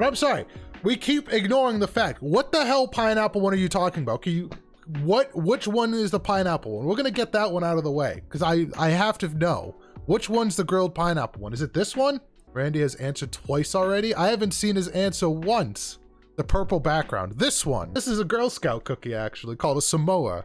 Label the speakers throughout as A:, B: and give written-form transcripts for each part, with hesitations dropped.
A: But I'm sorry, we keep ignoring the fact. What the hell pineapple one are you talking about? Can you, which one is the pineapple one? We're gonna get that one out of the way, because I have to know. Which one's the grilled pineapple one? Is it this one? Randy has answered twice already. I haven't seen his answer once. The purple background, this one. This is a Girl Scout cookie actually, called a Samoa.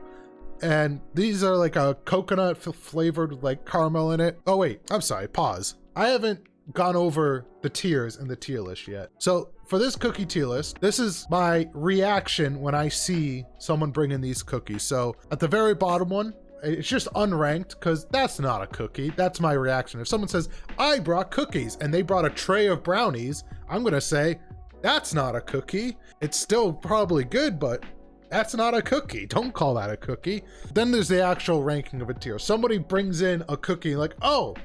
A: And these are like a coconut flavored with like caramel in it. Oh wait, I'm sorry, pause. I haven't gone over the tiers in the tier list yet. So for this cookie tier list, this is my reaction when I see someone bringing these cookies. So at the very bottom one, it's just unranked because that's not a cookie. That's my reaction. If someone says, I brought cookies and they brought a tray of brownies, I'm gonna say, that's not a cookie. It's still probably good, but that's not a cookie. Don't call that a cookie. Then there's the actual ranking of a tier. Somebody brings in a cookie like, oh,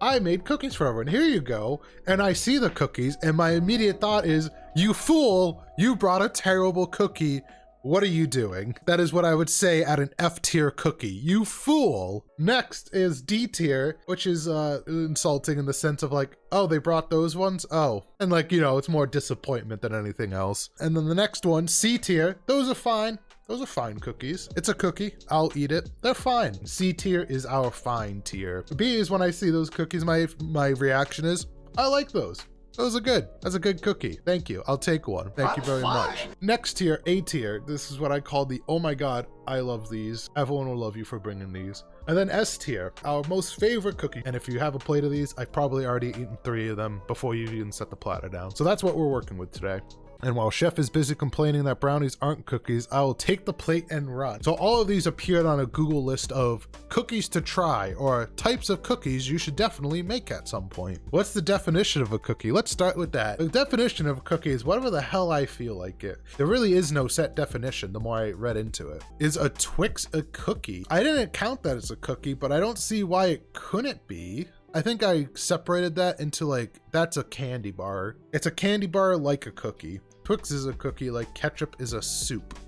A: I made cookies for everyone. Here you go. And I see the cookies and my immediate thought is, you fool, you brought a terrible cookie. What are you doing? That is what I would say at an F tier cookie. You fool. Next is D tier, which is insulting in the sense of like, oh, they brought those ones? Oh. And like, you know, it's more disappointment than anything else. And then the next one, C tier, those are fine. Those are fine cookies. It's a cookie. I'll eat it. They're fine. C tier is our fine tier. B is when I see those cookies, my reaction is, I like those. Those are good. That's a good cookie. Thank you. I'll take one. Thank you very much. Next tier, A tier. This is what I call the, oh my God, I love these. Everyone will love you for bringing these. And then S tier, our most favorite cookie. And if you have a plate of these, I've probably already eaten 3 of them before you even set the platter down. So that's what we're working with today. And while Chef is busy complaining that brownies aren't cookies, I will take the plate and run. So all of these appeared on a Google list of cookies to try or types of cookies you should definitely make at some point. What's the definition of a cookie? Let's start with that. The definition of a cookie is whatever the hell I feel like it. There really is no set definition the more I read into it. Is a Twix a cookie? I didn't count that as a cookie, but I don't see why it couldn't be. I think I separated that into like, that's a candy bar. It's a candy bar like a cookie. Twix is a cookie like ketchup is a soup.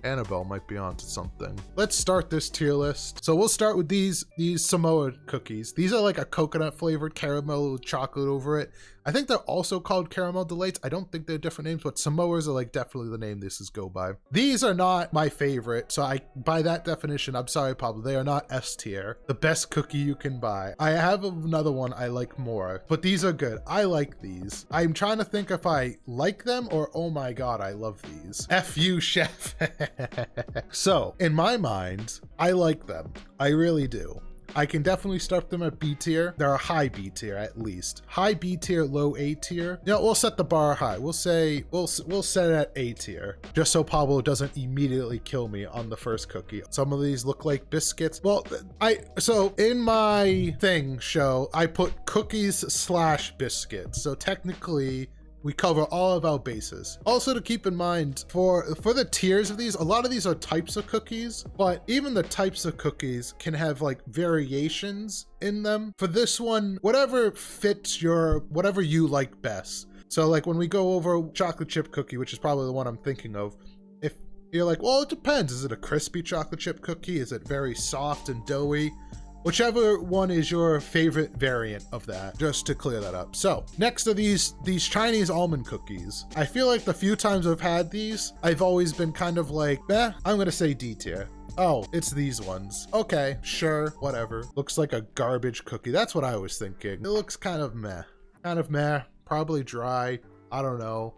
A: Annabelle might be onto something. Let's start this tier list. So we'll start with these Samoa cookies. These are like a coconut flavored caramel with chocolate over it. I think they're also called caramel delights. I don't think they're different names, but Samoas are like definitely the name this is go by. These are not my favorite. So by that definition, I'm sorry, Pablo, they are not S tier. The best cookie you can buy. I have another one I like more, but these are good. I like these. I'm trying to think if I like them or, oh my God, I love these. F you, Chef. So in my mind, I like them. I really do. I can definitely start them at B tier. They're a high B tier at least. High B tier, low A tier. You know, we'll set the bar high. We'll say, we'll set it at A tier, just so Pablo doesn't immediately kill me on the first cookie. Some of these look like biscuits. Well, so in my thing show, I put cookies / biscuits. So technically, we cover all of our bases. Also to keep in mind, for the tiers of these, a lot of these are types of cookies, but even the types of cookies can have like variations in them. For this one, whatever fits whatever you like best. So like when we go over chocolate chip cookie, which is probably the one I'm thinking of, if you're like, well, it depends. Is it a crispy chocolate chip cookie? Is it very soft and doughy? Whichever one is your favorite variant of that, just to clear that up. So next are these Chinese almond cookies. I feel like the few times I've had these, I've always been kind of like, I'm gonna say D tier. Oh, it's these ones. Okay, sure, whatever. Looks like a garbage cookie. That's what I was thinking. It looks kind of meh, probably dry. I don't know.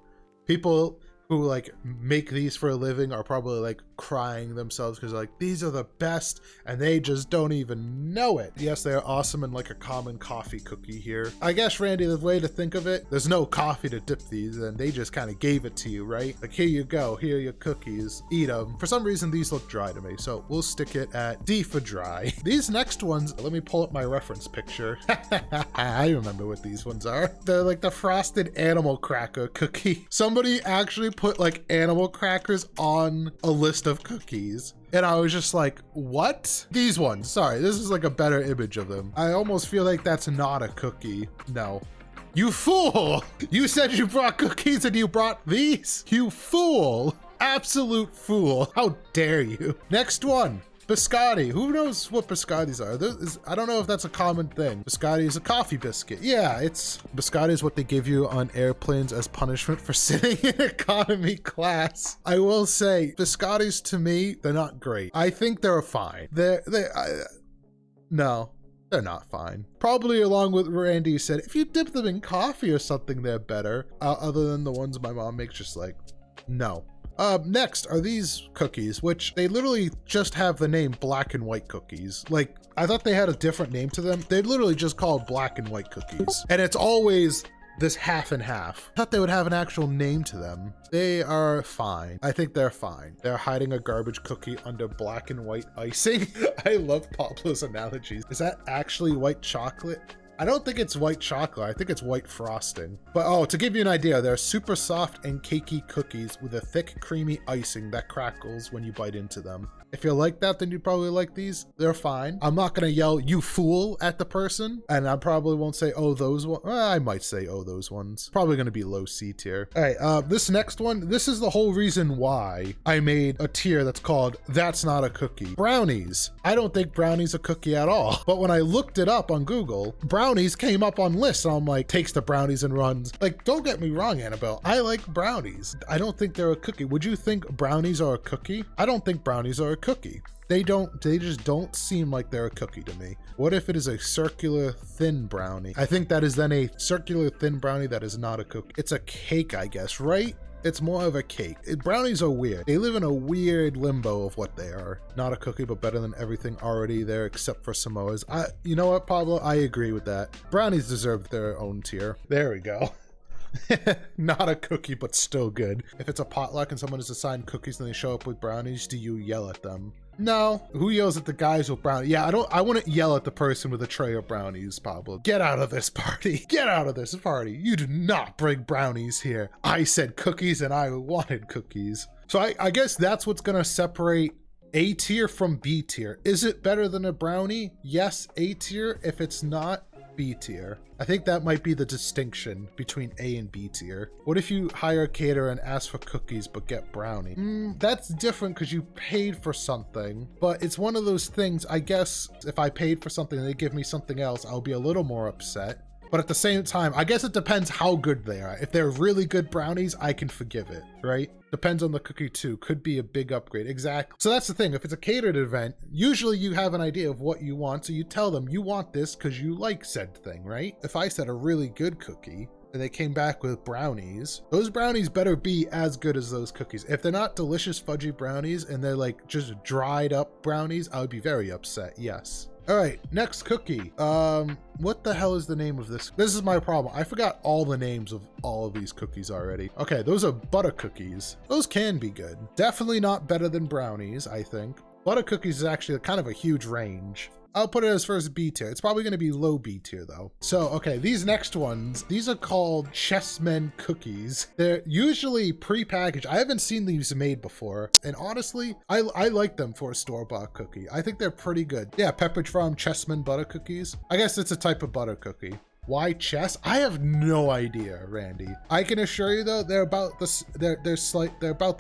A: People who like make these for a living are probably like crying themselves because like, these are the best and they just don't even know it. Yes, they are awesome and like a common coffee cookie here. I guess, Randy, the way to think of it, there's no coffee to dip these and they just kind of gave it to you, right? Like, here you go, here are your cookies, eat them. For some reason, these look dry to me, so we'll stick it at D for dry. These next ones, let me pull up my reference picture. I remember what these ones are. They're like the frosted animal cracker cookie. Somebody actually put like animal crackers on a list of cookies. And I was just like, what? These ones, sorry, this is like a better image of them. I almost feel like that's not a cookie. No. You fool! You said you brought cookies and you brought these? You fool! Absolute fool. How dare you? Next one. Biscotti. Who knows what biscottis are? I don't know if that's a common thing. Biscotti is a coffee biscuit. Yeah, biscotti is what they give you on airplanes as punishment for sitting in economy class. I will say, biscottis to me, they're not great. I think they're fine. No. They're not fine. Probably along with Randy said, if you dip them in coffee or something, they're better. Other than the ones my mom makes, just like, no. Next are these cookies, which they literally just have the name black and white cookies. Like, I thought they had a different name to them. They're literally just called black and white cookies. And it's always this half and half. I thought they would have an actual name to them. They are fine. I think they're fine. They're hiding a garbage cookie under black and white icing. I love Pablo's analogies. Is that actually white chocolate? I don't think it's white chocolate. I think it's white frosting. But oh, to give you an idea, they're super soft and cakey cookies with a thick, creamy icing that crackles when you bite into them. If you like that, then you probably like these. They're fine. I'm not gonna yell, you fool, at the person. And I probably won't say, oh, those ones. I might say, oh, those ones. Probably gonna be low C tier. All right, this next one, this is the whole reason why I made a tier that's called That's Not a Cookie. Brownies. I don't think brownies a cookie at all. But when I looked it up on Google, brownies came up on lists. And I'm like, takes the brownies and runs. Like, don't get me wrong, Annabelle. I like brownies. I don't think they're a cookie. Would you think brownies are a cookie? I don't think brownies are a cookie. They just don't seem like they're a cookie to me. What if it is a circular thin brownie? I think that is then a circular thin brownie that is not a cookie. It's a cake, I guess, right? It's more of a cake. Brownies are weird. They live in a weird limbo of what they are. Not a cookie, but better than everything already there except for Samoa's. You know what, Pablo? I agree with that. Brownies deserve their own tier. There we go. Not a cookie, but still good. If it's a potluck and someone is assigned cookies and they show up with brownies, do you yell at them? No. Who yells at the guys with brownies? Yeah, I wouldn't yell at the person with a tray of brownies, Pablo. Get out of this party. Get out of this party. You do not bring brownies here. I said cookies and I wanted cookies. So I guess that's what's gonna separate A tier from B tier. Is it better than a brownie? Yes, A tier. If it's not, B tier. I think that might be the distinction between A and B tier. What if you hire a caterer and ask for cookies but get brownie? That's different because you paid for something, but it's one of those things, I guess if I paid for something and they give me something else, I'll be a little more upset. But at the same time, I guess it depends how good they are. If they're really good brownies, I can forgive it, right? Depends on the cookie too. Could be a big upgrade. Exactly. So that's the thing. If it's a catered event, usually you have an idea of what you want. So you tell them you want this because you like said thing, right? If I said a really good cookie and they came back with brownies, those brownies better be as good as those cookies. If they're not delicious fudgy brownies and they're like just dried up brownies, I would be very upset. Yes. All right, next cookie. What the hell is the name of this? This is my problem. I forgot all the names of all of these cookies already. Okay, those are butter cookies. Those can be good. Definitely not better than brownies, I think. Butter cookies is actually kind of a huge range. I'll put it as first B tier. It's probably going to be low B tier though. So, okay, these next ones, these are called Chessmen cookies. They're usually pre-packaged. I haven't seen these made before. And honestly, I like them for a store-bought cookie. I think they're pretty good. Yeah, Pepperidge Farm Chessmen butter cookies. I guess it's a type of butter cookie. Why chess? I have no idea, Randy. I can assure you though, they're about the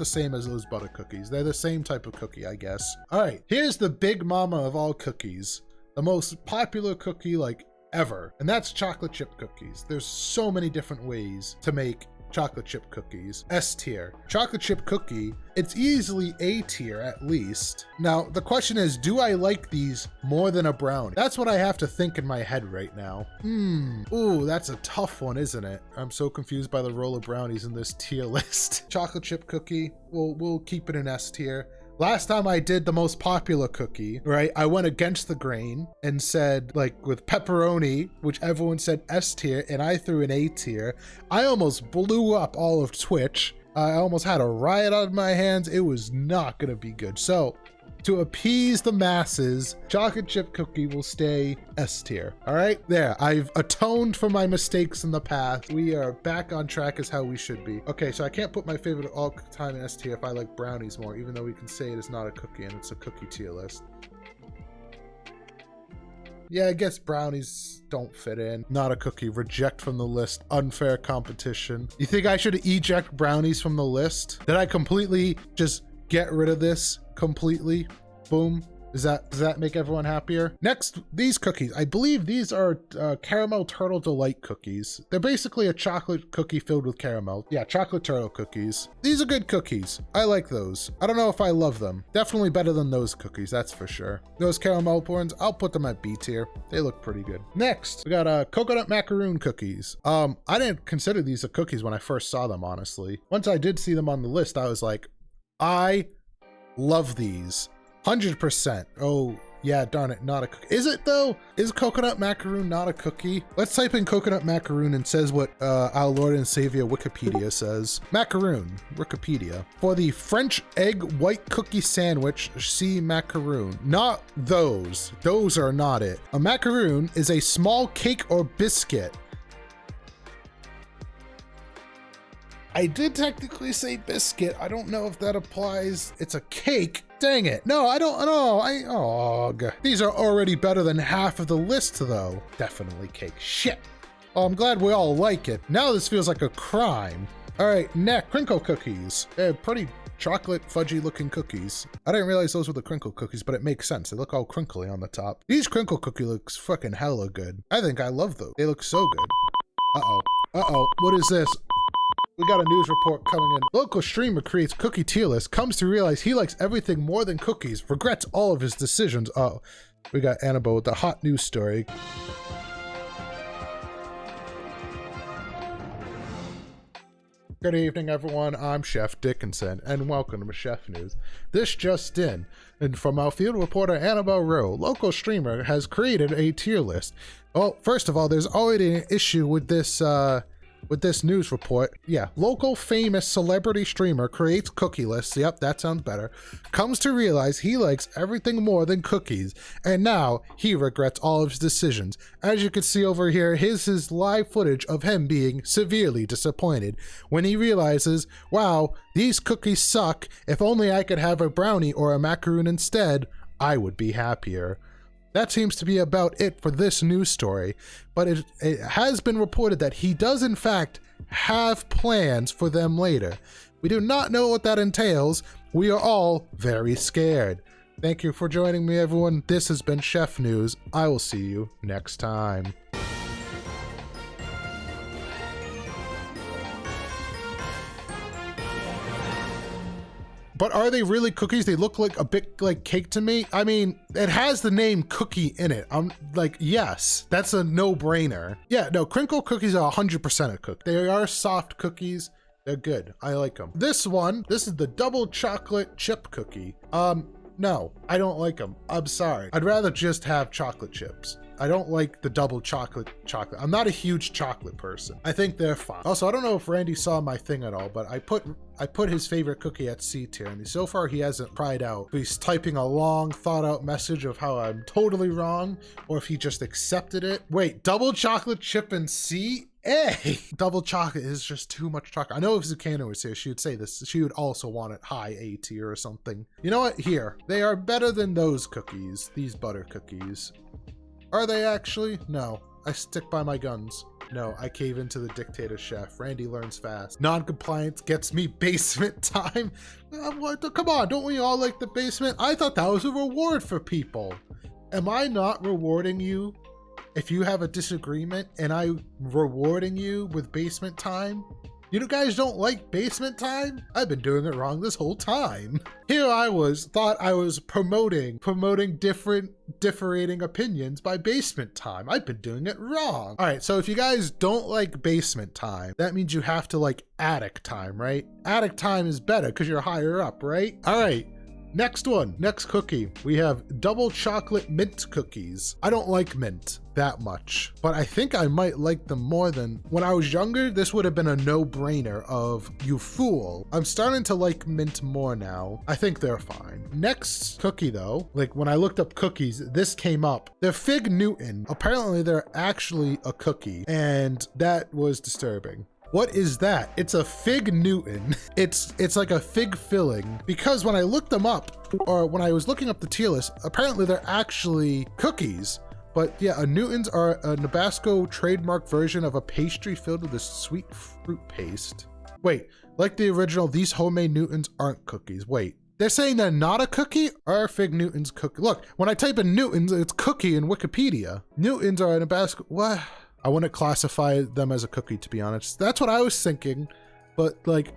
A: same as those butter cookies. They're the same type of cookie, I guess. All right, here's the big mama of all cookies, the most popular cookie like ever, and that's chocolate chip cookies. There's so many different ways to make chocolate chip cookies. S tier. Chocolate chip cookie, it's easily A tier at least. Now, the question is, do I like these more than a brownie? That's what I have to think in my head right now. Ooh, that's a tough one, isn't it? I'm so confused by the role of brownies in this tier list. Chocolate chip cookie, we'll keep it in S tier. Last time I did the most popular cookie, right, I went against the grain and said, like, with pepperoni, which everyone said S tier, and I threw an A tier. I almost blew up all of Twitch. I almost had a riot on my hands. It was not gonna be good. So, to appease the masses, chocolate chip cookie will stay S tier. All right, there. I've atoned for my mistakes in the past. We are back on track as how we should be. Okay, so I can't put my favorite of all time in S tier if I like brownies more, even though we can say it is not a cookie and it's a cookie tier list. Yeah, I guess brownies don't fit in. Not a cookie. Reject from the list. Unfair competition. You think I should eject brownies from the list? Did I completely just get rid of this completely? Boom. Does that make everyone happier? Next, these cookies. I believe these are caramel turtle delight cookies. They're basically a chocolate cookie filled with caramel. Yeah, chocolate turtle cookies. These are good cookies. I like those. I don't know if I love them. Definitely better than those cookies, that's for sure. Those caramel ones, I'll put them at B tier. They look pretty good. Next, we got coconut macaroon cookies. I didn't consider these a cookies when I first saw them, honestly. Once I did see them on the list, I was like, I love these. 100%. Oh, yeah, darn it, not a cookie. Is it though? Is coconut macaroon not a cookie? Let's type in coconut macaroon and says what our Lord and Savior Wikipedia says. Macaroon, Wikipedia. For the French egg white cookie sandwich, see macaroon. Not those. Those are not it. A macaroon is a small cake or biscuit. I did technically say biscuit. I don't know if that applies. It's a cake. Dang it. No, I don't know. These are already better than half of the list though. Definitely cake. Shit. Oh, I'm glad we all like it. Now this feels like a crime. All right, next, crinkle cookies. They're pretty chocolate fudgy looking cookies. I didn't realize those were the crinkle cookies, but it makes sense. They look all crinkly on the top. These crinkle cookie looks fucking hella good. I think I love those. They look so good. Uh-oh, what is this? We got a news report coming in. Local streamer creates cookie tier list, comes to realize he likes everything more than cookies, regrets all of his decisions. Oh, we got Annabelle with the hot news story. Good evening, everyone. I'm Chef Dickinson, and welcome to Chef News. This just in, and from our field reporter Annabelle Rowe, local streamer has created a tier list. Well, first of all, there's already an issue with this news report. Yeah, local famous celebrity streamer creates cookie lists. Yep, that sounds better. Comes to realize he likes everything more than cookies, and now he regrets all of his decisions. As you can see over here, here's his live footage of him being severely disappointed when he realizes, wow, these cookies suck. If only I could have a brownie or a macaroon instead, I would be happier. That seems to be about it for this news story, but it has been reported that he does in fact have plans for them later. We do not know what that entails. We are all very scared. Thank you for joining me, everyone. This has been Chef News. I will see you next time. But are they really cookies? They look like a bit like cake to me. I mean, it has the name cookie in it. I'm like, yes, that's a no-brainer. Yeah, no, crinkle cookies are 100% a cookie. They are soft cookies. They're good. I like them. This is the double chocolate chip cookie. No, I don't like them. I'm sorry. I'd rather just have chocolate chips. I don't like the double chocolate. I'm not a huge chocolate person. I think they're fine. Also, I don't know if Randy saw my thing at all, but I put his favorite cookie at C tier, and so far he hasn't tried out. He's typing a long thought out message of how I'm totally wrong, or if he just accepted it. Wait, double chocolate chip in C? A. Double chocolate is just too much chocolate. I know if Zucano was here, she would say this. She would also want it high A tier or something. You know what? Here, they are better than those cookies, these butter cookies. Are they actually? No, I stick by my guns. No, I cave into the dictator chef. Randy learns fast. Non-compliance gets me basement time. Come on, don't we all like the basement? I thought that was a reward for people. Am I not rewarding you if you have a disagreement and I'm rewarding you with basement time? You guys don't like basement time? I've been doing it wrong this whole time. Here I thought I was promoting differing opinions by basement time. I've been doing it wrong. All right, so if you guys don't like basement time, that means you have to like attic time, right? Attic time is better because you're higher up, right? All right. Next cookie, we have double chocolate mint cookies. I don't like mint that much, but I think I might like them more than when I was younger. This would have been a no-brainer of you fool. I'm starting to like mint more now. I think they're fine. Next cookie though, like when I looked up cookies, this came up. They're Fig Newton. Apparently they're actually a cookie, and that was disturbing. What is that? It's a Fig Newton. It's like a fig filling, because when I looked them up, or when I was looking up the tier list, apparently they're actually cookies. But yeah, a Newtons are a Nabasco trademark version of a pastry filled with a sweet fruit paste. Wait, like the original, these homemade Newtons aren't cookies. Wait, They're saying they're not a cookie? Are Fig Newtons cookie? Look, when I type in Newtons, it's cookie in Wikipedia. Newtons are in a basket. What? I wouldn't classify them as a cookie, to be honest. That's what I was thinking. But like,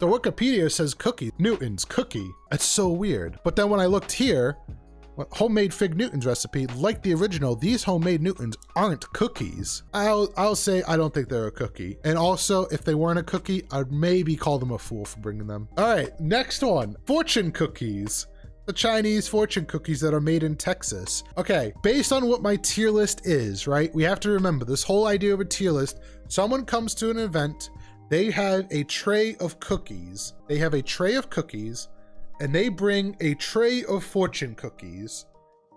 A: the Wikipedia says cookie. Newtons, cookie. That's so weird. But then when I looked here, homemade Fig Newtons recipe, like the original, these homemade Newtons aren't cookies. I'll say I don't think they're a cookie. And also, if they weren't a cookie, I'd maybe call them a fool for bringing them. All right, next one, fortune cookies. The Chinese fortune cookies that are made in Texas. Okay, based on what my tier list is, right? We have to remember this whole idea of a tier list. Someone comes to an event, they have a tray of cookies. They have a tray of cookies, and they bring a tray of fortune cookies.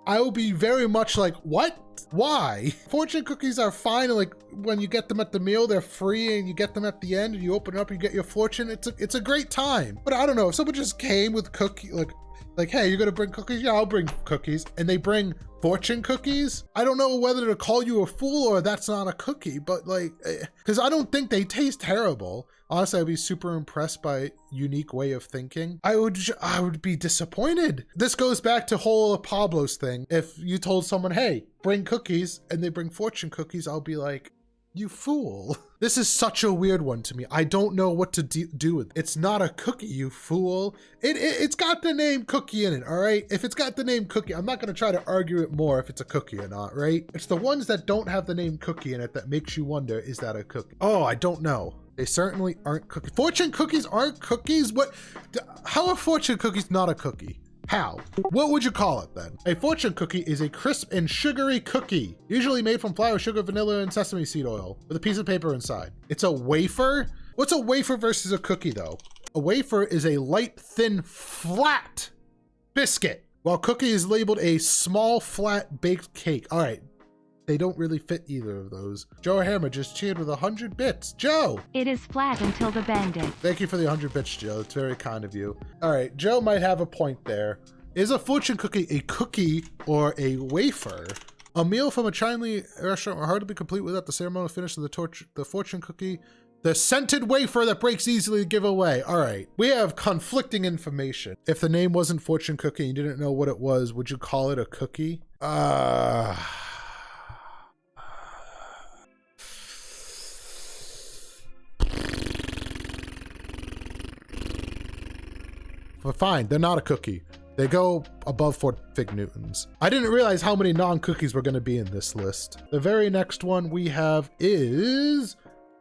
A: I will be very much like, what? Why? Fortune cookies are fine, like when you get them at the meal, they're free, and you get them at the end, and you open it up, you get your fortune. It's a great time. But I don't know, if someone just came with cookie, like, hey, you're gonna bring cookies? Yeah, I'll bring cookies. And they bring fortune cookies? I don't know whether to call you a fool or that's not a cookie, but like, because I don't think they taste terrible. Honestly, I'd be super impressed by unique way of thinking. I would be disappointed. This goes back to whole Pablo's thing. If you told someone, hey, bring cookies, and they bring fortune cookies, I'll be like, you fool. This is such a weird one to me. I don't know what to do with it. It's not a cookie, you fool. It's got the name cookie in it, all right? If it's got the name cookie, I'm not gonna try to argue it more if it's a cookie or not, right? It's the ones that don't have the name cookie in it that makes you wonder, is that a cookie? Oh, I don't know. They certainly aren't cookies. Fortune cookies aren't cookies? What? How are fortune cookies not a cookie? How? What would you call it then? A fortune cookie is a crisp and sugary cookie, usually made from flour, sugar, vanilla, and sesame seed oil, with a piece of paper inside. It's a wafer? What's a wafer versus a cookie though? A wafer is a light, thin, flat biscuit, while cookie is labeled a small, flat, baked cake. All right. They don't really fit either of those. Joe Hammer just cheered with 100 bits. Joe!
B: It is flat until the bandit.
A: Thank you for the 100 bits, Joe. It's very kind of you. All right, Joe might have a point there. Is a fortune cookie a cookie or a wafer? A meal from a Chinese restaurant will hardly be complete without the ceremonial finish of the fortune cookie. The scented wafer that breaks easily to give away. All right, we have conflicting information. If the name wasn't fortune cookie and you didn't know what it was, would you call it a cookie? But fine, they're not a cookie. They go above 4 Fig Newtons. I didn't realize how many non-cookies were gonna be in this list. The very next one we have is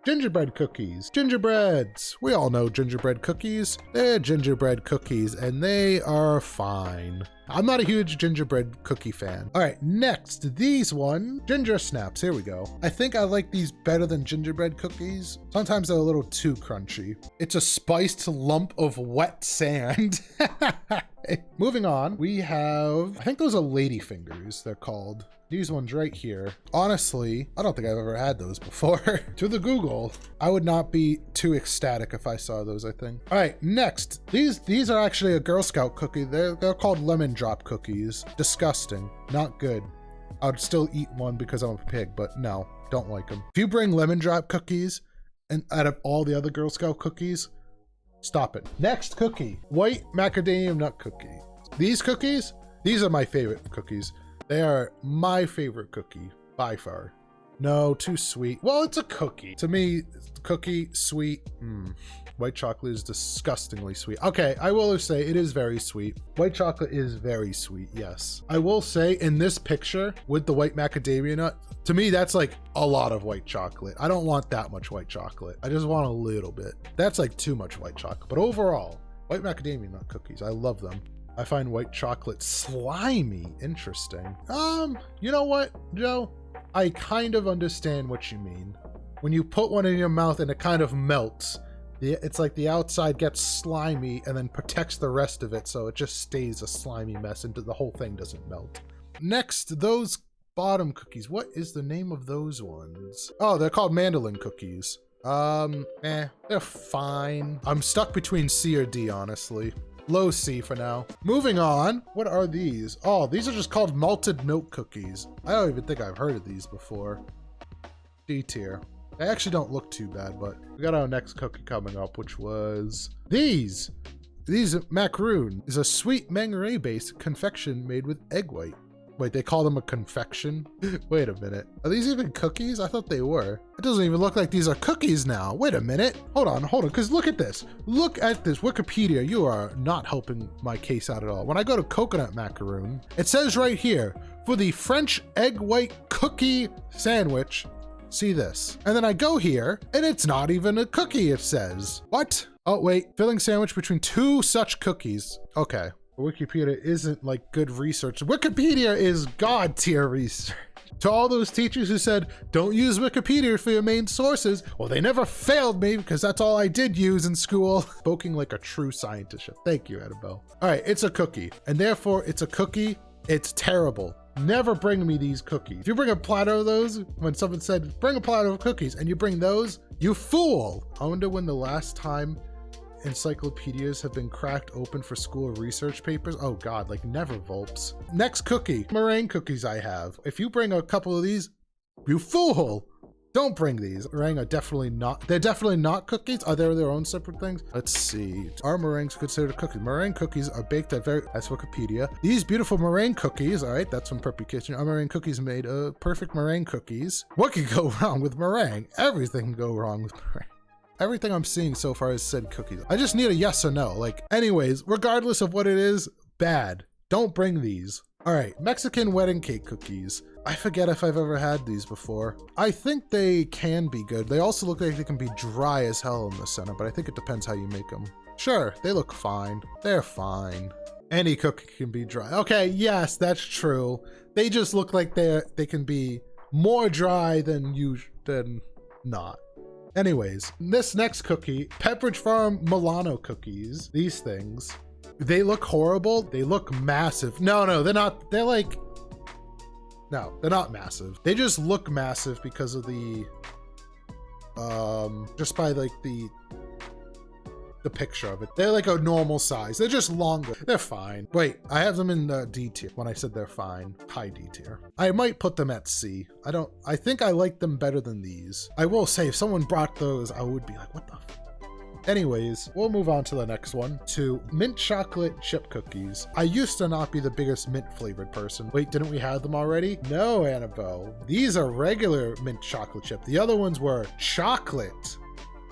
A: gingerbread cookies. Gingerbreads. We all know gingerbread cookies. They're gingerbread cookies and they are fine. I'm not a huge gingerbread cookie fan. All right, next, these one, ginger snaps, here we go. I think I like these better than gingerbread cookies. Sometimes they're a little too crunchy. It's a spiced lump of wet sand. Moving on, we have, I think those are lady fingers, they're called. These ones right here. Honestly, I don't think I've ever had those before. To the Google, I would not be too ecstatic if I saw those, I think. All right, next, these are actually a Girl Scout cookie. They're called lemon drop cookies. Disgusting, not good. I would still eat one because I'm a pig, but no, don't like them. If you bring lemon drop cookies and out of all the other Girl Scout cookies, stop it. Next cookie, white macadamia nut cookie. These cookies, these are my favorite cookies. They are my favorite cookie by far. No, too sweet. Well, it's a cookie. To me, cookie, sweet. White chocolate is disgustingly sweet. Okay, I will say it is very sweet. White chocolate is very sweet, yes. I will say in this picture with the white macadamia nut, to me, that's like a lot of white chocolate. I don't want that much white chocolate. I just want a little bit. That's like too much white chocolate. But overall, white macadamia nut cookies, I love them. I find white chocolate slimy interesting. You know what, Joe? I kind of understand what you mean. When you put one in your mouth and it kind of melts, it's like the outside gets slimy and then protects the rest of it, so it just stays a slimy mess and the whole thing doesn't melt. Next, those bottom cookies. What is the name of those ones? Oh, they're called mandolin cookies. They're fine. I'm stuck between C or D, honestly. Low C for now. Moving on, what are these? Oh, these are just called malted milk cookies. I don't even think I've heard of these before. D tier. They actually don't look too bad, but we got our next cookie coming up, which was these. These macaroon is a sweet mangaree-based confection made with egg white. Wait, they call them a confection? Wait a minute. Are these even cookies? I thought they were. It doesn't even look like these are cookies now. Wait a minute. Hold on, because look at this. Look at this. Wikipedia, you are not helping my case out at all. When I go to coconut macaroon, it says right here, for the French egg white cookie sandwich, see this. And then I go here, and it's not even a cookie, it says. What? Oh, wait. Filling sandwich between two such cookies. Okay. Wikipedia isn't like good research. Wikipedia is God tier research. To all those teachers who said, don't use Wikipedia for your main sources, well, they never failed me because that's all I did use in school. Spoken like a true scientist. Thank you, Annabelle. All right, it's a cookie, and therefore it's a cookie. It's terrible. Never bring me these cookies. If you bring a platter of those, when someone said, bring a platter of cookies, and you bring those, you fool. I wonder when the last time encyclopedias have been cracked open for school research papers. Oh God, like never, Volps. Next cookie, meringue cookies I have. If you bring a couple of these, you fool. Don't bring these. Meringue are definitely not, they're definitely not cookies. Are they their own separate things? Let's see. Are meringues considered cookies? Meringue cookies are baked at that's Wikipedia. These beautiful meringue cookies, all right, that's from Preppy Kitchen. Are meringue cookies made of perfect meringue cookies? What could go wrong with meringue? Everything can go wrong with meringue. Everything I'm seeing so far has said cookies. I just need a yes or no. Like, anyways, regardless of what it is, bad. Don't bring these. All right, Mexican wedding cake cookies. I forget if I've ever had these before. I think they can be good. They also look like they can be dry as hell in the center, but I think it depends how you make them. Sure, they look fine. They're fine. Any cookie can be dry. Okay, yes, that's true. They just look like they can be more dry than not. Anyways, this next cookie, Pepperidge Farm Milano cookies. These things, they look horrible. They look massive. No, they're not. They're like, no, they're not massive. They just look massive because of the, just by like the picture of it. They're like a normal size. They're just longer. They're fine. Wait, I have them in the D tier when I said they're fine. High D tier. I might put them at C. I think I like them better than these. I will say if someone brought those, I would be like, what the f. Anyways, we'll move on to the next one, to mint chocolate chip cookies. I used to not be the biggest mint flavored person. Wait, didn't we have them already? No, Annabelle. These are regular mint chocolate chip. The other ones were chocolate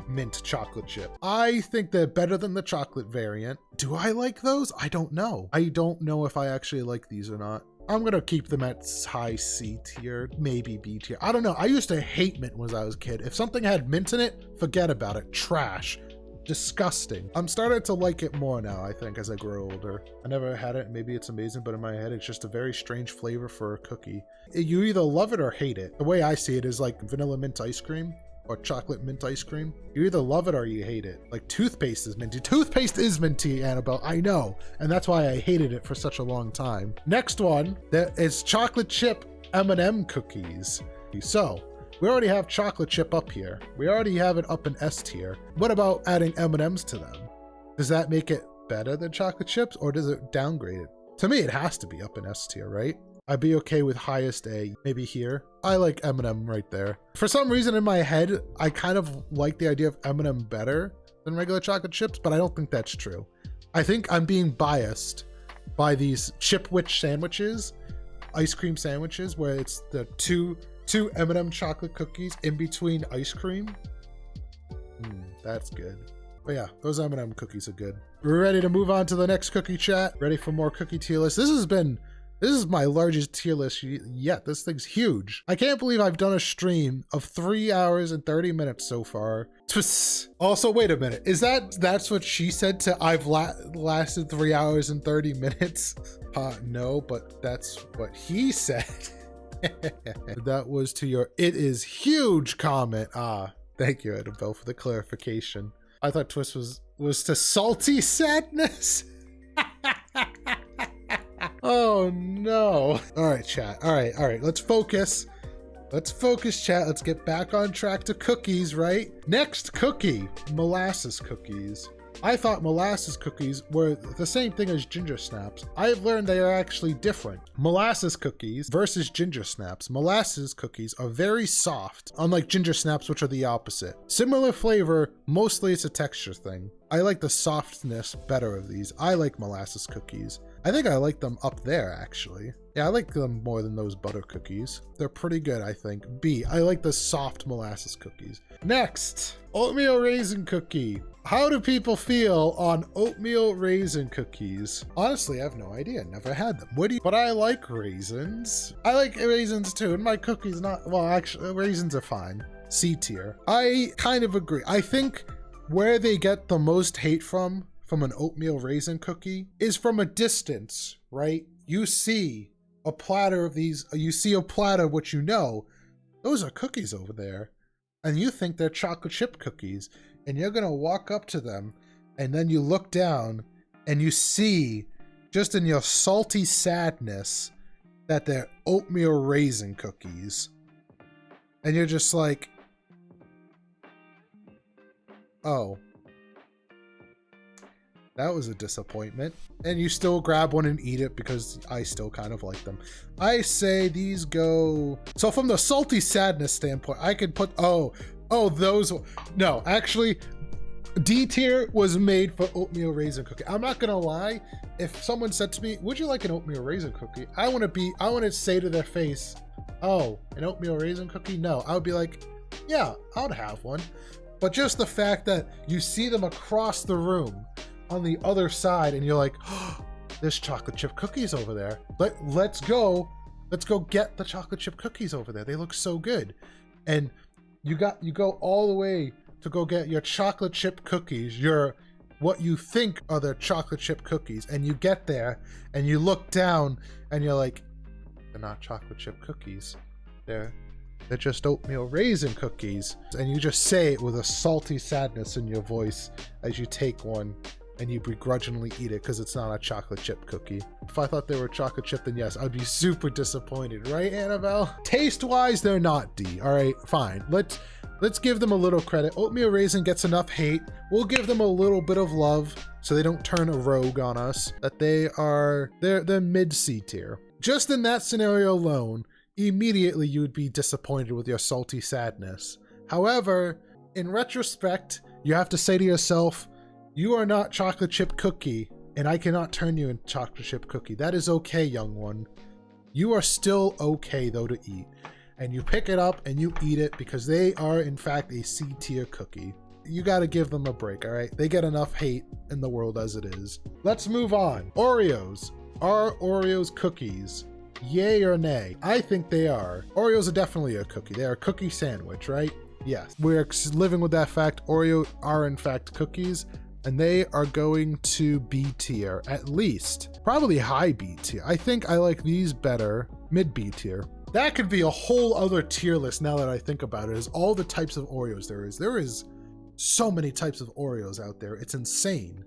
A: mint chocolate chip. I think they're better than the chocolate variant. Do I like those? I don't know. I don't know if I actually like these or not. I'm gonna keep them at high C tier, maybe B tier. I don't know. I used to hate mint when I was a kid. If something had mint in it, forget about it. Trash. Disgusting. I'm starting to like it more now, I think, as I grow older. I never had it. Maybe it's amazing, but in my head, it's just a very strange flavor for a cookie. You either love it or hate it. The way I see it is like vanilla mint ice cream or chocolate mint ice cream. You either love it or you hate it. Like toothpaste is minty. Toothpaste is minty, Annabelle. I know. And that's why I hated it for such a long time. Next one, there is chocolate chip M&M cookies. So, we already have chocolate chip up here. We already have it up in S tier. What about adding M&Ms to them? Does that make it better than chocolate chips or does it downgrade it? To me, it has to be up in S tier, right? I'd be okay with highest A, maybe here. I like M&M right there. For some reason in my head, I kind of like the idea of M&M better than regular chocolate chips, but I don't think that's true. I think I'm being biased by these Chipwich sandwiches, ice cream sandwiches, where it's the two M&M chocolate cookies in between ice cream. That's good. But yeah, those M&M cookies are good. We're ready to move on to the next cookie chat. Ready for more cookie tier list. This is my largest tier list yet. This thing's huge. I can't believe I've done a stream of 3 hours and 30 minutes so far. Also, wait a minute. That's what she said to I've lasted 3 hours and 30 minutes? No, but that's what he said. That was to your "it is huge" comment. Thank you, Annabelle, for the clarification. I thought Twist was to salty sadness. Oh no. All right, chat. All right. Let's focus. Chat. Let's get back on track to cookies, right? Next cookie, molasses cookies. I thought molasses cookies were the same thing as ginger snaps. I have learned they are actually different. Molasses cookies versus ginger snaps. Molasses cookies are very soft, unlike ginger snaps, which are the opposite. Similar flavor, mostly it's a texture thing. I like the softness better of these. I like molasses cookies. I think I like them up there, actually. Yeah, I like them more than those butter cookies. They're pretty good, I think. B, I like the soft molasses cookies. Next, oatmeal raisin cookie. How do people feel on oatmeal raisin cookies? Honestly, I have no idea. Never had them. But I like raisins. I like raisins too, and my cookies not, well, actually, raisins are fine. C tier. I kind of agree. I think where they get the most hate from an oatmeal raisin cookie is from a distance, right? You see a platter of these, you see a platter, which you know, those are cookies over there. And you think they're chocolate chip cookies. And you're gonna walk up to them, and then you look down, and you see, just in your salty sadness, that they're oatmeal raisin cookies. And you're just like, oh. That was a disappointment. And you still grab one and eat it because I still kind of like them. I say these go... So from the salty sadness standpoint, I could put... Oh, those... No, actually, D tier was made for oatmeal raisin cookie. I'm not gonna lie. If someone said to me, would you like an oatmeal raisin cookie? I want to say to their face, oh, an oatmeal raisin cookie? No, I would be like, yeah, I'd have one. But just the fact that you see them across the room on the other side and you're like, oh, there's chocolate chip cookies over there. Let's go get the chocolate chip cookies over there. They look so good. And you go all the way to go get your chocolate chip cookies, what you think are the chocolate chip cookies, and you get there and you look down and you're like, they're not chocolate chip cookies. They're just oatmeal raisin cookies. And you just say it with a salty sadness in your voice as you take one and you begrudgingly eat it because it's not a chocolate chip cookie. If I thought they were chocolate chip, then yes, I'd be super disappointed, right, Annabelle? Taste-wise, they're not D. All right, fine. Let's give them a little credit. Oatmeal raisin gets enough hate. We'll give them a little bit of love so they don't turn a rogue on us. That they're mid-C tier. Just in that scenario alone, immediately you would be disappointed with your salty sadness. However, in retrospect, you have to say to yourself, you are not chocolate chip cookie, and I cannot turn you into chocolate chip cookie. That is okay, young one. You are still okay, though, to eat. And you pick it up and you eat it because they are, in fact, a C tier cookie. You gotta give them a break, all right? They get enough hate in the world as it is. Let's move on. Oreos. Are Oreos cookies? Yay or nay? I think they are. Oreos are definitely a cookie. They are a cookie sandwich, right? Yes. We're living with that fact. Oreo are, in fact, cookies. And they are going to B tier, at least. Probably high B tier. I think I like these better, mid B tier. That could be a whole other tier list now that I think about it, is all the types of Oreos there is. There is so many types of Oreos out there. It's insane.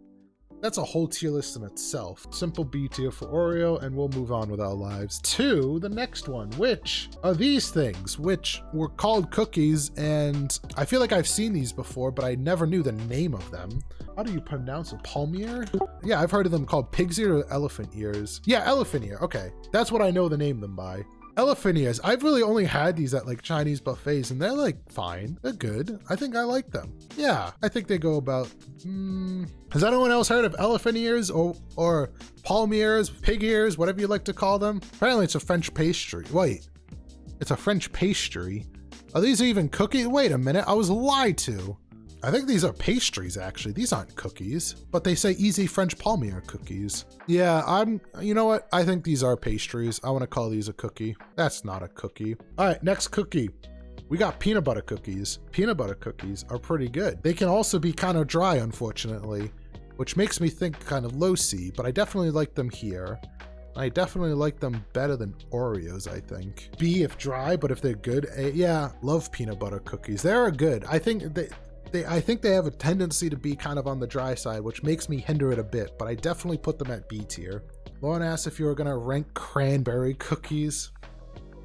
A: That's a whole tier list in itself. Simple B tier for Oreo, and we'll move on with our lives to the next one, which are these things, which were called cookies, and I feel like I've seen these before, but I never knew the name of them. How do you pronounce it? Palmier? Yeah, I've heard of them called pig's ear or elephant ears. Yeah, elephant ear. Okay, that's what I know to name them by. Elephant ears. I've really only had these at like Chinese buffets and they're like fine. They're good. I think I like them. Yeah, I think they go about... Has anyone else heard of elephant ears or palm ears, pig ears, whatever you like to call them? Apparently it's a French pastry. Wait, it's a French pastry? Are these even cookies? Wait a minute, I was lied to. I think these are pastries, actually. These aren't cookies, but they say easy French palmier cookies. Yeah, you know what? I think these are pastries. I want to call these a cookie. That's not a cookie. All right, next cookie. We got peanut butter cookies. Peanut butter cookies are pretty good. They can also be kind of dry, unfortunately, which makes me think kind of low C, but I definitely like them here. I definitely like them better than Oreos, I think. B if dry, but if they're good, A, yeah, love peanut butter cookies. They're good. I think they have a tendency to be kind of on the dry side, which makes me hinder it a bit, but I definitely put them at B tier. Lauren asked if you were gonna rank cranberry cookies.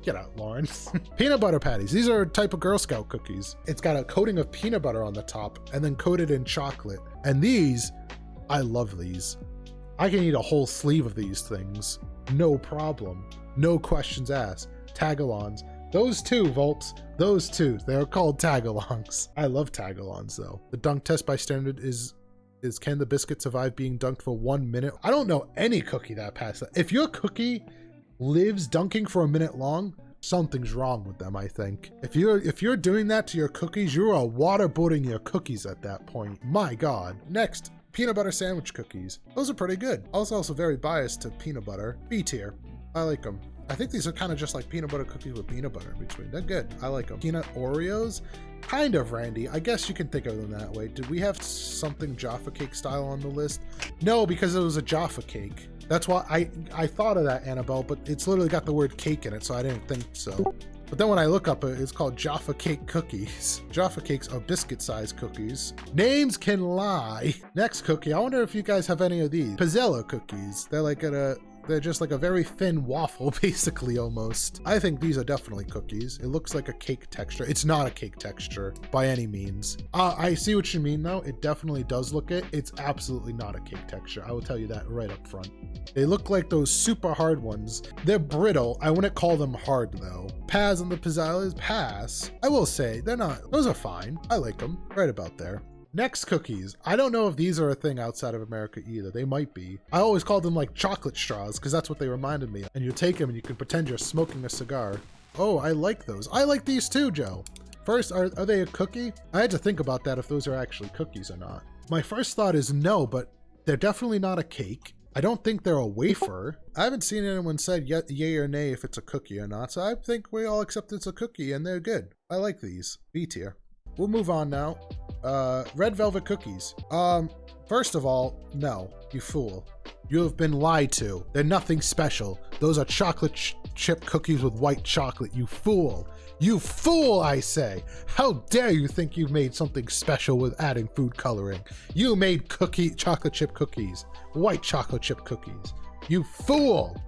A: Get out, Lawrence. Peanut butter patties. These are a type of Girl Scout cookies. It's got a coating of peanut butter on the top and then coated in chocolate. And these, I love these. I can eat a whole sleeve of these things. No problem. No questions asked. Tagalongs. Those two, Volps. Those two. They're called tagalongs. I love tagalongs, though. The dunk test by standard is can the biscuit survive being dunked for 1 minute? I don't know any cookie that passed that. If your cookie lives dunking for a minute long, something's wrong with them, I think. If you're doing that to your cookies, you are waterboarding your cookies at that point. My God. Next, peanut butter sandwich cookies. Those are pretty good. I was also very biased to peanut butter. B tier. I like them. I think these are kind of just like peanut butter cookies with peanut butter in between. They're good. I like them. Peanut Oreos. Kind of, Randy. I guess you can think of them that way. Did we have something Jaffa Cake style on the list? No, because it was a Jaffa Cake. That's why I thought of that, Annabelle, but it's literally got the word cake in it, so I didn't think so. But then when I look up it, it's called Jaffa Cake Cookies. Jaffa Cakes are biscuit-sized cookies. Names can lie. Next cookie, I wonder if you guys have any of these. Pizzella cookies. They're just like a very thin waffle, basically, almost. I think these are definitely cookies. It looks like a cake texture. It's not a cake texture by any means. I see what you mean, though. It definitely does look it. It's absolutely not a cake texture. I will tell you that right up front. They look like those super hard ones. They're brittle. I wouldn't call them hard, though. Paz and the Pizzellas pass. I will say, they're not. Those are fine. I like them. Right about there. Next cookies. I don't know if these are a thing outside of America either. They might be. I always called them like chocolate straws because that's what they reminded me of. And you take them and you can pretend you're smoking a cigar. Oh, I like those. I like these too, Joe. First, are they a cookie? I had to think about that if those are actually cookies or not. My first thought is no, but they're definitely not a cake. I don't think they're a wafer. I haven't seen anyone said yay or nay if it's a cookie or not, so I think we all accept it's a cookie and they're good. I like these. B tier. We'll move on now. Red velvet cookies. First of all, no, you fool. You have been lied to. They're nothing special. Those are chocolate chip cookies with white chocolate, you fool. You fool, I say. How dare you think you've made something special with adding food coloring? You made chocolate chip cookies. White chocolate chip cookies. You fool.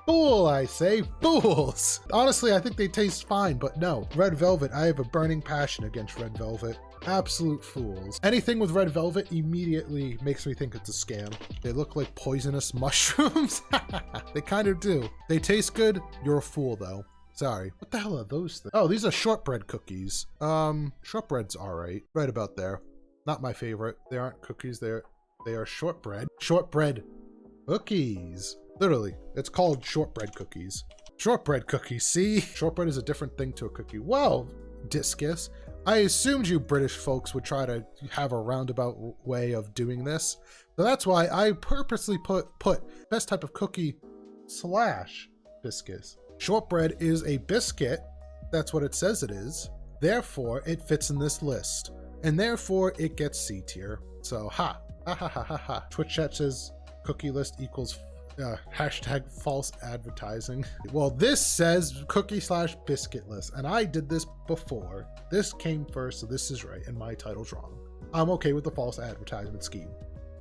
A: Fool, I say, fools. Honestly, I think they taste fine, but no. Red velvet, I have a burning passion against red velvet. Absolute fools. Anything with red velvet immediately makes me think it's a scam. They look like poisonous mushrooms. They kind of do. They taste good. You're a fool, though. Sorry. What the hell are those things? Oh, these are shortbread cookies. Shortbread's all right. Right about there. Not my favorite. They aren't cookies. They are shortbread. Shortbread cookies. Literally, it's called shortbread cookies. Shortbread cookies, see? Shortbread is a different thing to a cookie. Well, Discus, I assumed you British folks would try to have a roundabout way of doing this. So that's why I purposely put best type of cookie / biscuits. Shortbread is a biscuit. That's what it says it is. Therefore, it fits in this list. And therefore, it gets C tier. So, ha. Ha ha ha ha ha. Twitch chat says cookie list equals hashtag false advertising. Well, this says cookie / biscuit list, and I did this before. This came first, so this is right, and my title's wrong. I'm okay with the false advertisement scheme.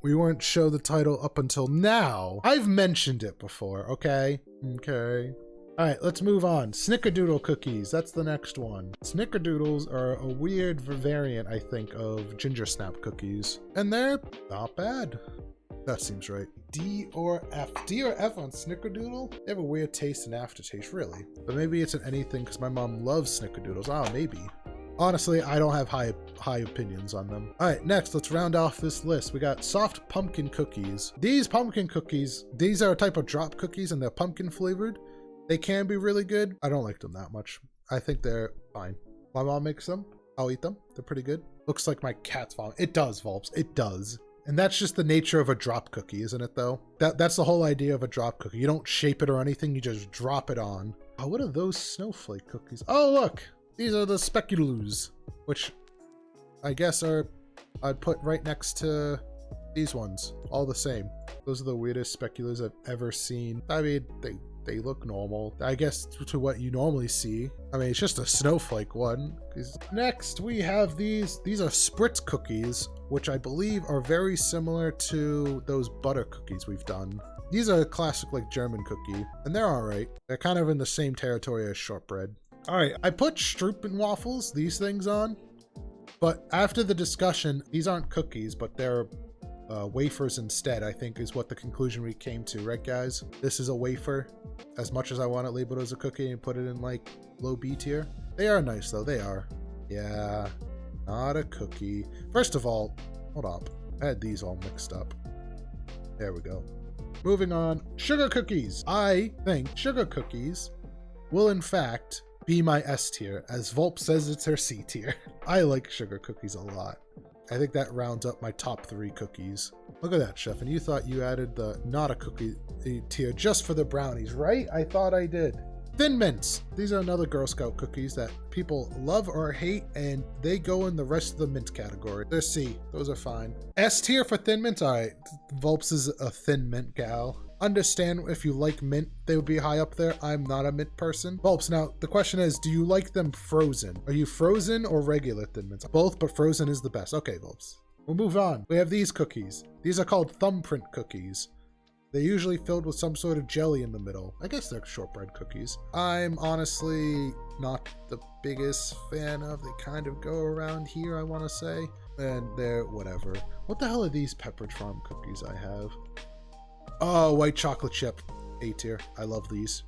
A: We weren't show the title up until now. I've mentioned it before, okay? Okay. All right, let's move on. Snickerdoodle cookies, that's the next one. Snickerdoodles are a weird variant, I think, of ginger snap cookies, and they're not bad. That seems right. D or F? D or F on Snickerdoodle? They have a weird taste and aftertaste, really. But maybe it's an anything because my mom loves Snickerdoodles. Oh, maybe. Honestly, I don't have high opinions on them. All right, next, let's round off this list. We got soft pumpkin cookies. These pumpkin cookies, these are a type of drop cookies and they're pumpkin flavored. They can be really good. I don't like them that much. I think they're fine. My mom makes them. I'll eat them. They're pretty good. Looks like my cat's vomit. It does, Volps. It does. And that's just the nature of a drop cookie, isn't it, though? That's the whole idea of a drop cookie. You don't shape it or anything. You just drop it on. Oh, what are those snowflake cookies? Oh, look. These are the speculoos, which I guess I'd put right next to these ones. All the same. Those are the weirdest speculoos I've ever seen. I mean, they look normal, I guess, to what you normally see. I mean, it's just a snowflake one. Next, we have these are Spritz cookies, which I believe are very similar to those butter cookies we've done. These are a classic like German cookie, and they're all right. They're kind of in the same territory as shortbread. All right, I put Struppenwaffles, these things on, but after the discussion, these aren't cookies, but they're wafers instead, I think is what the conclusion we came to, right guys? This is a wafer, as much as I want it labeled as a cookie and put it in like low B tier. They are nice though, they are. Yeah, not a cookie. First of all, hold up, I had these all mixed up. There we go. Moving on, sugar cookies. I think sugar cookies will in fact be my S tier, as Volp says it's her C tier. I like sugar cookies a lot. I think that rounds up my top 3 cookies. Look at that, Chef, and you thought you added the not a cookie tier just for the brownies, right? I thought I did. Thin Mints. These are another Girl Scout cookies that people love or hate, and they go in the rest of the mint category. They're C. Those are fine. S tier for Thin Mints. All right, Volps is a Thin Mint gal. Understand if you like mint, they would be high up there. I'm not a mint person. Volps, now the question is, do you like them frozen? Are you frozen or regular Thin Mints? Both, but frozen is the best. Okay, Volps. We'll move on. We have these cookies. These are called thumbprint cookies. They're usually filled with some sort of jelly in the middle. I guess they're shortbread cookies. I'm honestly not the biggest fan of. They kind of go around here, I want to say. And they're whatever. What the hell are these Pepperidge Farm cookies I have? Oh, white chocolate chip. A tier. I love these.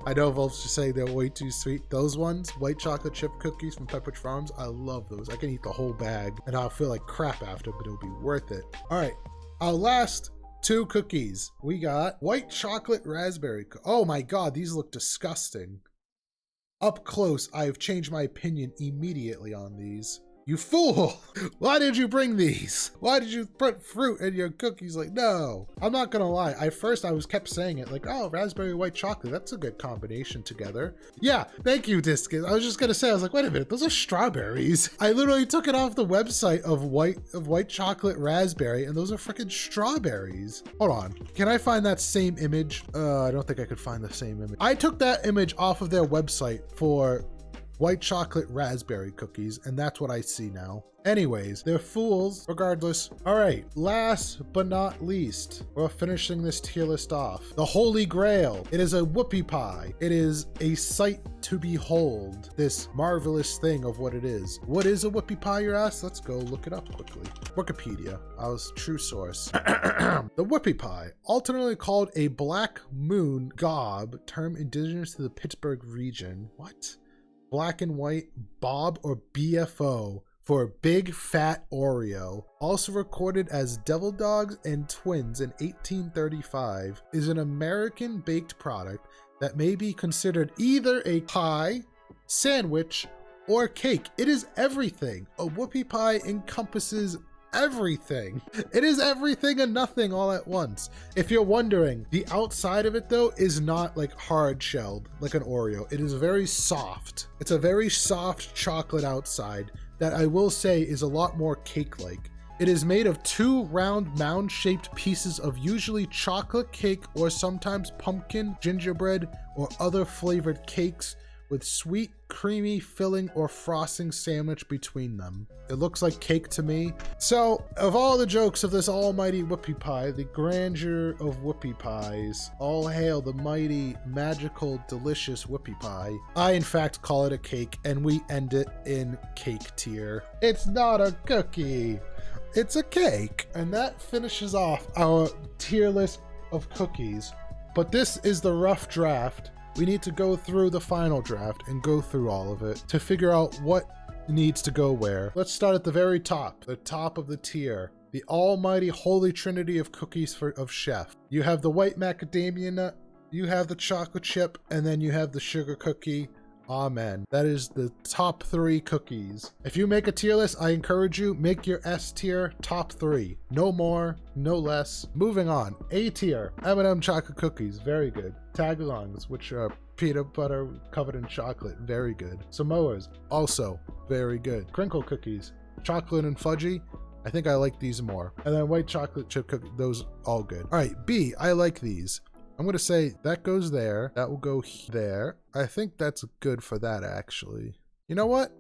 A: I know Volps just say they're way too sweet. Those ones, white chocolate chip cookies from Pepperidge Farms, I love those. I can eat the whole bag and I'll feel like crap after, but it'll be worth it. All right, our last 2 cookies. We got white chocolate raspberry. Oh my God, these look disgusting. Up close, I have changed my opinion immediately on these. You fool! Why did you bring these? Why did you put fruit in your cookies? Like, no. I'm not gonna lie. At first I kept saying it like, oh, raspberry white chocolate. That's a good combination together. Yeah, thank you, Discus. I was just gonna say, I was like, wait a minute, those are strawberries. I literally took it off the website of white chocolate raspberry, and those are freaking strawberries. Hold on. Can I find that same image? I don't think I could find the same image. I took that image off of their website for white chocolate raspberry cookies, and that's what I see now. Anyways, they're fools regardless. All right, last but not least, we're finishing this tier list off. The Holy Grail. It is a whoopie pie. It is a sight to behold, this marvelous thing of what it is. What is a whoopie pie, you ask? Let's go look it up quickly. Wikipedia, our true source. The whoopie pie, alternately called a black moon gob, term indigenous to the Pittsburgh region. What? Black and white Bob or BFO for Big Fat Oreo, also recorded as Devil Dogs and Twins in 1835, is an American baked product that may be considered either a pie, sandwich, or cake. It is everything. A whoopie pie encompasses everything. It is everything and nothing all at once. If you're wondering, the outside of it though is not like hard shelled like an Oreo. It is very soft. It's a very soft chocolate outside that I will say is a lot more cake-like. It is made of 2 round mound-shaped pieces of usually chocolate cake or sometimes pumpkin, gingerbread, or other flavored cakes with sweet, creamy filling or frosting sandwich between them. It looks like cake to me. So, of all the jokes of this almighty whoopie pie, the grandeur of whoopie pies, all hail the mighty, magical, delicious whoopie pie. I, in fact, call it a cake, and we end it in cake tier. It's not a cookie. It's a cake. And that finishes off our tier list of cookies. But this is the rough draft. We need to go through the final draft and go through all of it to figure out what needs to go where. Let's start at the very top, the top of the tier. The almighty holy trinity of cookies of Chef. You have the white macadamia nut, you have the chocolate chip, and then you have the sugar cookie. Amen. That is the top 3 cookies. If you make a tier list, I encourage you, make your S tier top 3. No more, no less. Moving on. A tier, M&M chocolate cookies, very good. Tagalongs, which are peanut butter covered in chocolate, very good. Samoas, also very good. Crinkle cookies, chocolate and fudgy. I think I like these more. And then white chocolate chip cookies, those all good. All right, B, I like these. I'm going to say that goes there. That will go there. I think that's good for that, actually. You know what?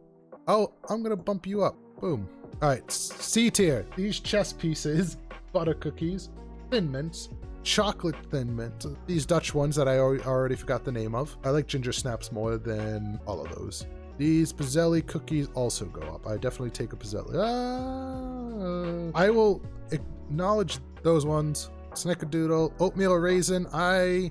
A: Oh, I'm going to bump you up. Boom. All right, C tier. These chess pieces, butter cookies, Thin Mints, chocolate thin mint. These Dutch ones that I already forgot the name of. I like ginger snaps more than all of those. These Pizzelli cookies also go up. I definitely take a Pizzelli. I will acknowledge those ones. Snickerdoodle, oatmeal raisin. I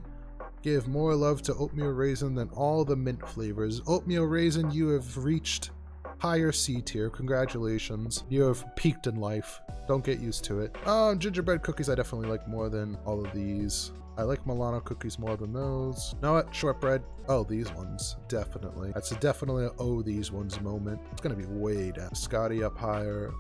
A: give more love to oatmeal raisin than all the mint flavors. Oatmeal raisin, you have reached higher C tier. Congratulations. You have peaked in life. Don't get used to it. Gingerbread cookies I definitely like more than all of these. I like Milano cookies more than those. You know what? Shortbread. Oh, these ones. Definitely. That's definitely a these ones moment. It's gonna be way down. Scotty up higher.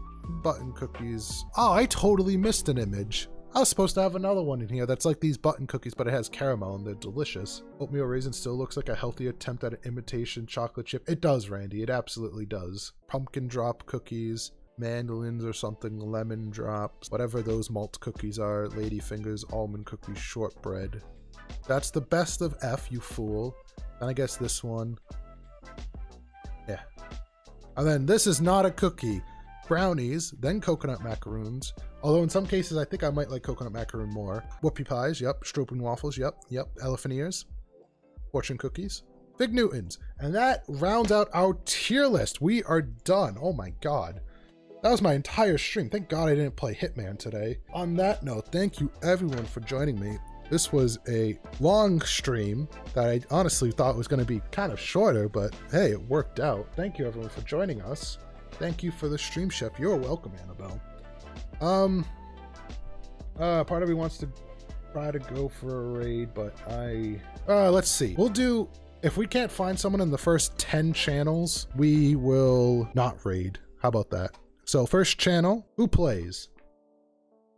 A: Button cookies. Oh, I totally missed an image. I was supposed to have another one in here that's like these button cookies, but it has caramel and they're delicious. Oatmeal raisin still looks like a healthy attempt at an imitation chocolate chip. It does, Randy. It absolutely does. Pumpkin drop cookies, mandolins or something, lemon drops, whatever those malt cookies are, lady fingers, almond cookies, shortbread. That's the best of F, you fool. And I guess this one. Yeah. And then this is not a cookie. Brownies, then coconut macaroons. Although in some cases, I think I might like coconut macaroon more. Whoopie pies, yep. Strooping waffles, yep. Elephant ears. Fortune cookies. Fig Newtons. And that rounds out our tier list. We are done. Oh my god. That was my entire stream. Thank god I didn't play Hitman today. On that note, thank you everyone for joining me. This was a long stream that I honestly thought was going to be kind of shorter, but hey, it worked out. Thank you everyone for joining us. Thank you for the stream, Chef. You're welcome, Annabelle. Part of me wants to try to go for a raid, but let's see. We'll do, if we can't find someone in the first 10 channels, we will not raid. How about that? So first channel, who plays?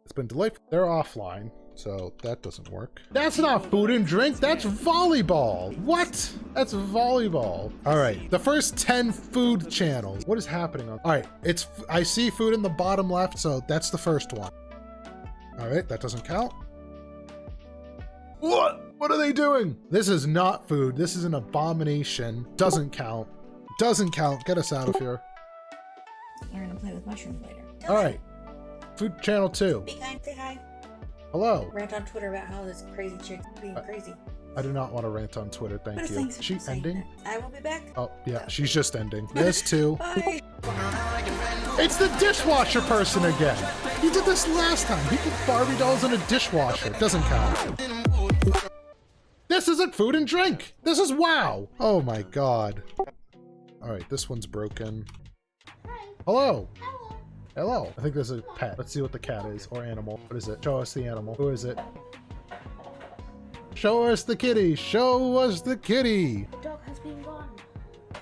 A: It's been delightful. They're offline, so that doesn't work. That's not food and drink, that's volleyball. What? That's volleyball. All right, the first 10 food channels. What is happening on? All right, I see food in the bottom left, so that's the first one. All right, that doesn't count. What? What are they doing? This is not food. This is an abomination. Doesn't count. Doesn't count. Get us out of here.
C: We're gonna play with mushrooms later.
A: All right, food channel 2.
C: Be kind, say hi.
A: Hello.
C: Rant on Twitter about how this crazy chick's being crazy.
A: I do not want to rant on Twitter, thank
C: But
A: you.
C: it's
A: She ending?
C: I will be back.
A: Oh, yeah, she's just ending. There's 2.
C: Bye.
A: It's the dishwasher person again. He did this last time. He put Barbie dolls in a dishwasher. Doesn't count. This isn't food and drink. This is WoW. Oh my god. All right, this one's broken. Hello. Hello. I think there's a pet. Let's see what the cat is, or animal. What is it? Show us the animal. Who is it? Show us the kitty. Show us the kitty.
D: The dog has been gone.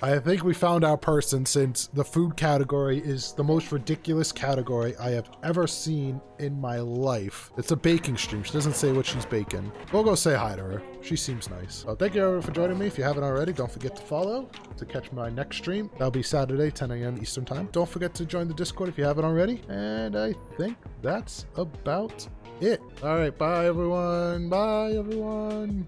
A: I think we found our person, since the food category is the most ridiculous category I have ever seen in my life. It's a baking stream. She doesn't say what she's baking. We'll go say hi to her. She seems nice. Thank you everyone for joining me. If you haven't already, don't forget to follow to catch my next stream. That'll be Saturday, 10 a.m. Eastern time. Don't forget to join the Discord if you haven't already. And I think that's about it. All right, bye everyone. Bye everyone.